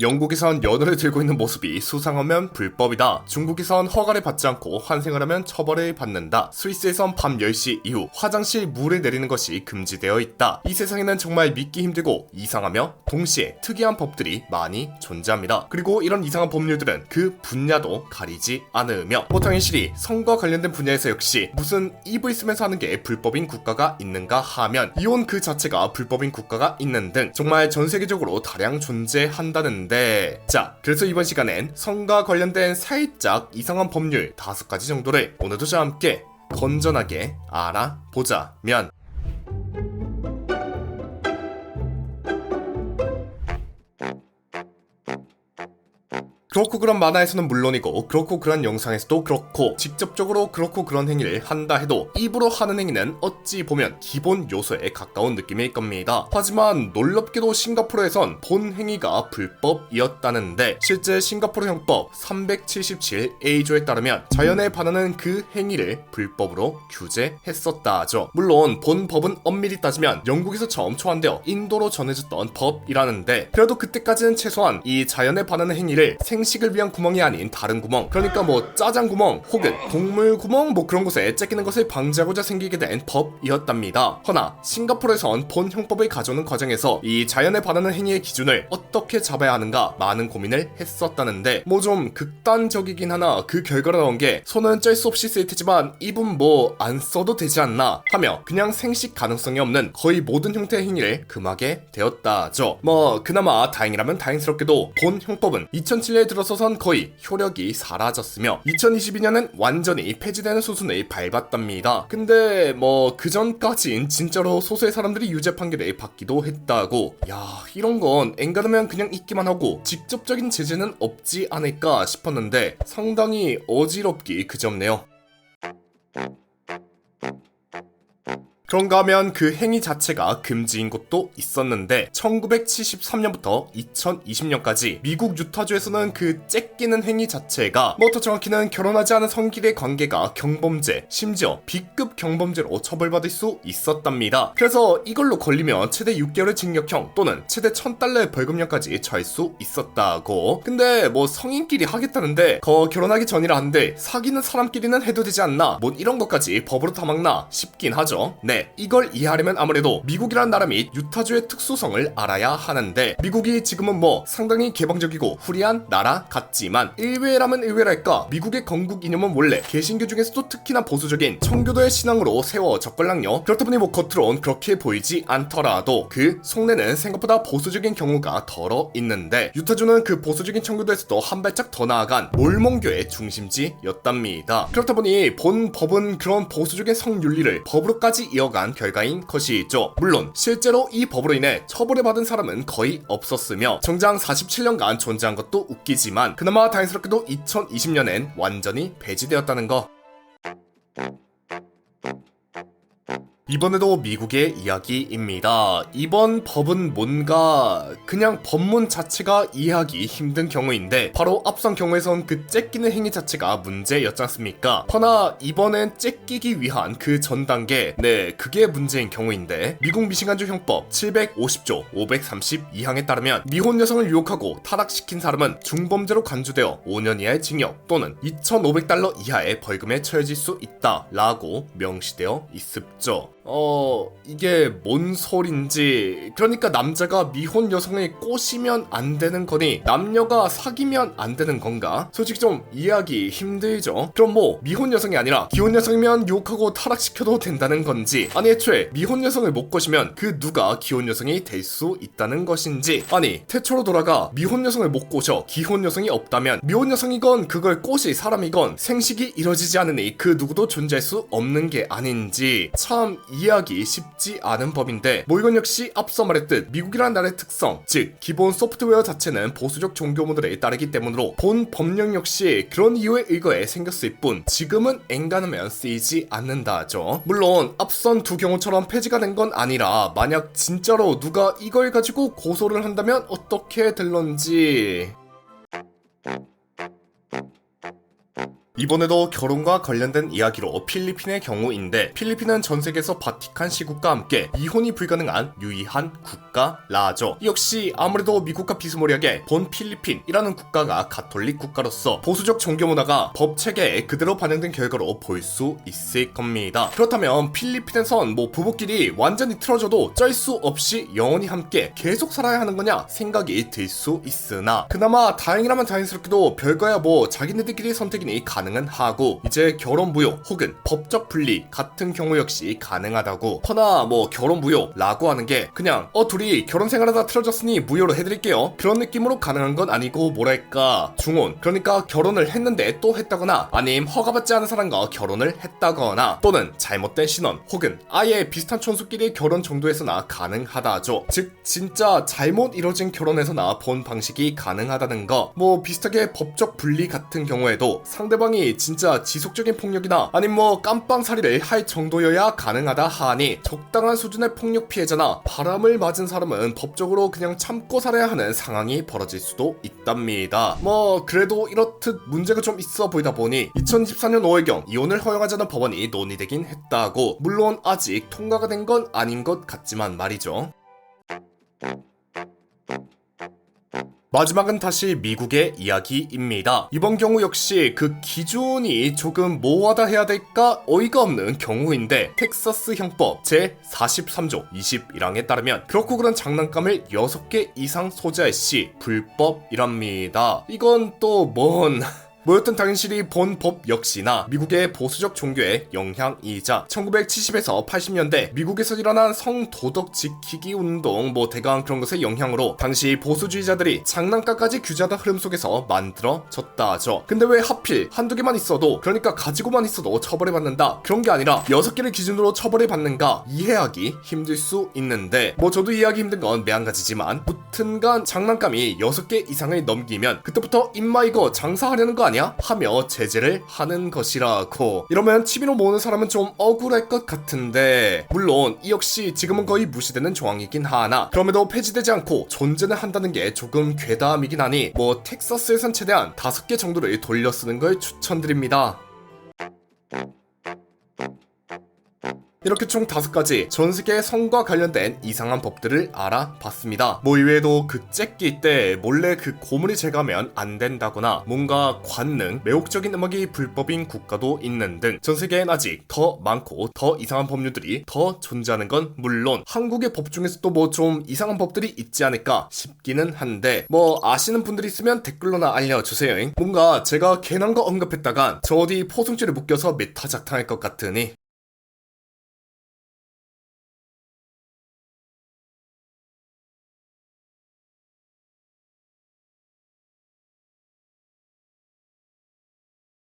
영국에선 연어를 들고 있는 모습이 수상하면 불법이다. 중국에선 허가를 받지 않고 환생을 하면 처벌을 받는다. 스위스에선 밤 10시 이후 화장실 물을 내리는 것이 금지되어 있다. 이 세상에는 정말 믿기 힘들고 이상하며 동시에 특이한 법들이 많이 존재합니다. 그리고 이런 이상한 법률들은 그 분야도 가리지 않으며 당연히 성과 관련된 분야에서 역시 무슨 입을 쓰면서 하는 게 불법인 국가가 있는가 하면 이혼 그 자체가 불법인 국가가 있는 등 정말 전 세계적으로 다량 존재한다는 자, 그래서 이번 시간엔 성과 관련된 살짝 이상한 법률 5가지 정도를 오늘도 저와 함께 건전하게 알아보자면 그렇고 그런 만화에서는 물론이고 그렇고 그런 영상에서도 그렇고 직접적으로 그렇고 그런 행위를 한다 해도 입으로 하는 행위는 어찌 보면 기본 요소에 가까운 느낌일 겁니다. 하지만 놀랍게도 싱가포르에선 본 행위가 불법이었다는데 실제 싱가포르 형법 377A조에 따르면 자연에 반하는 그 행위를 불법으로 규제했었다죠. 물론 본 법은 엄밀히 따지면 영국에서 처음 초안되어 인도로 전해졌던 법이라는데 그래도 그때까지는 최소한 이 자연에 반하는 행위를 생식을 위한 구멍이 아닌 다른 구멍, 그러니까 뭐 짜장 구멍 혹은 동물 구멍 뭐 그런 곳에 째끼는 것을 방지하고자 생기게 된 법이었답니다. 허나 싱가포르에선 본 형법을 가져오는 과정에서 이 자연에 반하는 행위의 기준을 어떻게 잡아야 하는가 많은 고민을 했었다는데 뭐 좀 극단적이긴 하나 그 결과로 나온 게 손은 짤 수 없이 쓸 테지만 입은 뭐 안 써도 되지 않나 하며 그냥 생식 가능성이 없는 거의 모든 형태의 행위를 금하게 되었다죠. 뭐 그나마 다행이라면 다행스럽게도 본 형법은 2007년에 들어서선 거의 효력이 사라졌으며 2022년은 완전히 폐지되는 수순을 밟았답니다. 근데 뭐 그전까진 진짜로 소수의 사람들이 유죄 판결을 받기도 했다고. 야, 이런 건 엔간하면 그냥 있기만 하고 직접적인 제재는 없지 않을까 싶었는데 상당히 어지럽기 그지없네요. 그런가 하면 그 행위 자체가 금지인 곳도 있었는데 1973년부터 2020년까지 미국 유타주에서는 그 째끼는 행위 자체가 뭐 더 정확히는 결혼하지 않은 성끼리의 관계가 경범죄, 심지어 B급 경범죄로 처벌받을 수 있었답니다. 그래서 이걸로 걸리면 최대 6개월의 징역형 또는 최대 $1,000의 벌금형까지 처할 수 있었다고. 근데 뭐 성인끼리 하겠다는데 결혼하기 전이라 한데 사귀는 사람끼리는 해도 되지 않나? 뭐 이런 것까지 법으로 다 막나 싶긴 하죠. 네, 이걸 이해하려면 아무래도 미국이란 나라 및 유타주의 특수성을 알아야 하는데 미국이 지금은 뭐 상당히 개방적이고 후리한 나라 같지만 의외라면 의외랄까 미국의 건국 이념은 원래 개신교 중에서도 특히나 보수적인 청교도의 신앙으로 세워졌걸랑요. 그렇다 보니 뭐 겉으론 그렇게 보이지 않더라도 그 속내는 생각보다 보수적인 경우가 덜어 있는데 유타주는 그 보수적인 청교도에서도 한 발짝 더 나아간 몰몬교의 중심지였답니다. 그렇다 보니 본 법은 그런 보수적인 성윤리를 법으로까지 이어간 결과인 것이죠. 물론 실제로 이 법으로 인해 처벌을 받은 사람은 거의 없었으며 정작 47년간 존재한 것도 웃기지만 그나마 다행스럽게도 2020년엔 완전히 폐지되었다는 거. 이번에도 미국의 이야기입니다. 이번 법은 뭔가 그냥 법문 자체가 이해하기 힘든 경우인데 바로 앞선 경우에선 그 째끼는 행위 자체가 문제였지 않습니까? 허나 이번엔 째끼기 위한 그 전 단계, 네, 그게 문제인 경우인데 미국 미시간주 형법 750조 532항에 따르면 미혼 여성을 유혹하고 타락시킨 사람은 중범죄로 간주되어 5년 이하의 징역 또는 $2,500 이하의 벌금에 처해질 수 있다 라고 명시되어 있습죠. 이게 뭔 소린지. 그러니까 남자가 미혼 여성을 꼬시면 안 되는 거니 남녀가 사귀면 안 되는 건가? 솔직히 좀 이해하기 힘들죠. 그럼 뭐 미혼 여성이 아니라 기혼 여성이면 유혹하고 타락시켜도 된다는 건지, 아니 애초에 미혼 여성을 못 꼬시면 그 누가 기혼 여성이 될 수 있다는 것인지, 아니 태초로 돌아가 미혼 여성을 못 꼬셔 기혼 여성이 없다면 미혼 여성이건 그걸 꼬실 사람이건 생식이 이뤄지지 않으니 그 누구도 존재할 수 없는 게 아닌지 참 이해하기 쉽지 않은 법인데 뭐 이건 역시 앞서 말했듯 미국이라는 나라의 특성, 즉 기본 소프트웨어 자체는 보수적 종교 모델에 따르기 때문으로 본 법령 역시 그런 이유에 의거해 생겼을 뿐 지금은 엔간하면 쓰이지 않는다죠. 물론 앞선 두 경우처럼 폐지가 된 건 아니라 만약 진짜로 누가 이걸 가지고 고소를 한다면 어떻게 될런지. 이번에도 결혼과 관련된 이야기로 필리핀의 경우인데, 필리핀은 전 세계에서 바티칸 시국과 함께 이혼이 불가능한 유일한 국가라죠. 역시 아무래도 미국과 비스무리하게 본 필리핀이라는 국가가 가톨릭 국가로서 보수적 종교 문화가 법 체계에 그대로 반영된 결과로 볼 수 있을 겁니다. 그렇다면 필리핀에선 뭐 부부끼리 완전히 틀어져도 쩔 수 없이 영원히 함께 계속 살아야 하는 거냐 생각이 들 수 있으나, 그나마 다행이라면 다행스럽게도 별거야 뭐 자기네들끼리 선택이니 가능은 하고, 이제 결혼 무효 혹은 법적 분리 같은 경우 역시 가능하다고. 허나 뭐 결혼 무효라고 하는 게 그냥 둘이 결혼 생활하다 틀어졌으니 무효로 해드릴게요 그런 느낌으로 가능한 건 아니고, 뭐랄까 중혼, 그러니까 결혼을 했는데 또 했다거나, 아님 허가받지 않은 사람과 결혼을 했다거나, 또는 잘못된 신원 혹은 아예 비슷한 촌수끼리 결혼 정도에서나 가능하다죠. 즉 진짜 잘못 이뤄진 결혼에서나 본 방식이 가능하다는 거. 뭐 비슷하게 법적 분리 같은 경우에도 상대방이 진짜 지속적인 폭력이나 아님 뭐 깜빵살이를 할 정도여야 가능하다 하니, 적당한 수준의 폭력 피해자나 바람을 맞은 사람은 법적으로 그냥 참고 살아야 하는 상황이 벌어질 수도 있답니다. 뭐 그래도 이렇듯 문제가 좀 있어 보이다 보니 2024년 5월경 이혼을 허용하자는 법안이 논의되긴 했다고. 물론 아직 통과가 된 건 아닌 것 같지만 말이죠. 마지막은 다시 미국의 이야기입니다. 이번 경우 역시 그 기준이 조금 뭐하다 해야 될까 어이가 없는 경우인데, 텍사스 형법 제 43조 21항에 따르면 그렇고 그런 장난감을 6개 이상 소지할 시 불법이랍니다. 이건 또 뭐였든 당신이 본 법 역시나 미국의 보수적 종교의 영향이자 1970에서 80년대 미국에서 일어난 성도덕 지키기 운동 대강 그런 것의 영향으로 당시 보수주의자들이 장난감까지 규제하던 흐름 속에서 만들어졌다죠. 근데 왜 하필 한두 개만 있어도, 그러니까 가지고만 있어도 처벌을 받는다 그런 게 아니라 6개를 기준으로 처벌을 받는가 이해하기 힘들 수 있는데, 저도 이해하기 힘든 건 매한가지지만 무튼간 장난감이 6개 이상을 넘기면 그때부터 임마 이거 장사하려는 거 아니야? 하며 제재를 하는 것이라고. 이러면 취미로 모으는 사람은 좀 억울할 것 같은데, 물론 이 역시 지금은 거의 무시되는 조항이긴 하나 그럼에도 폐지되지 않고 존재는 한다는 게 조금 괴담이긴 하니 텍사스에선 최대한 5개 정도를 돌려 쓰는 걸 추천드립니다. 이렇게 총 5가지 전세계 성과 관련된 이상한 법들을 알아봤습니다. 이외에도 그 째끼 때 몰래 그 고문이 제거하면 안 된다거나, 뭔가 관능, 매혹적인 음악이 불법인 국가도 있는 등 전세계엔 아직 더 많고 더 이상한 법률들이 더 존재하는 건 물론 한국의 법 중에서도 좀 이상한 법들이 있지 않을까 싶기는 한데, 아시는 분들이 있으면 댓글로나 알려주세요. 뭔가 제가 괜한 거 언급했다간 저 어디 포승줄에 묶여서 메타 작탕할 것 같으니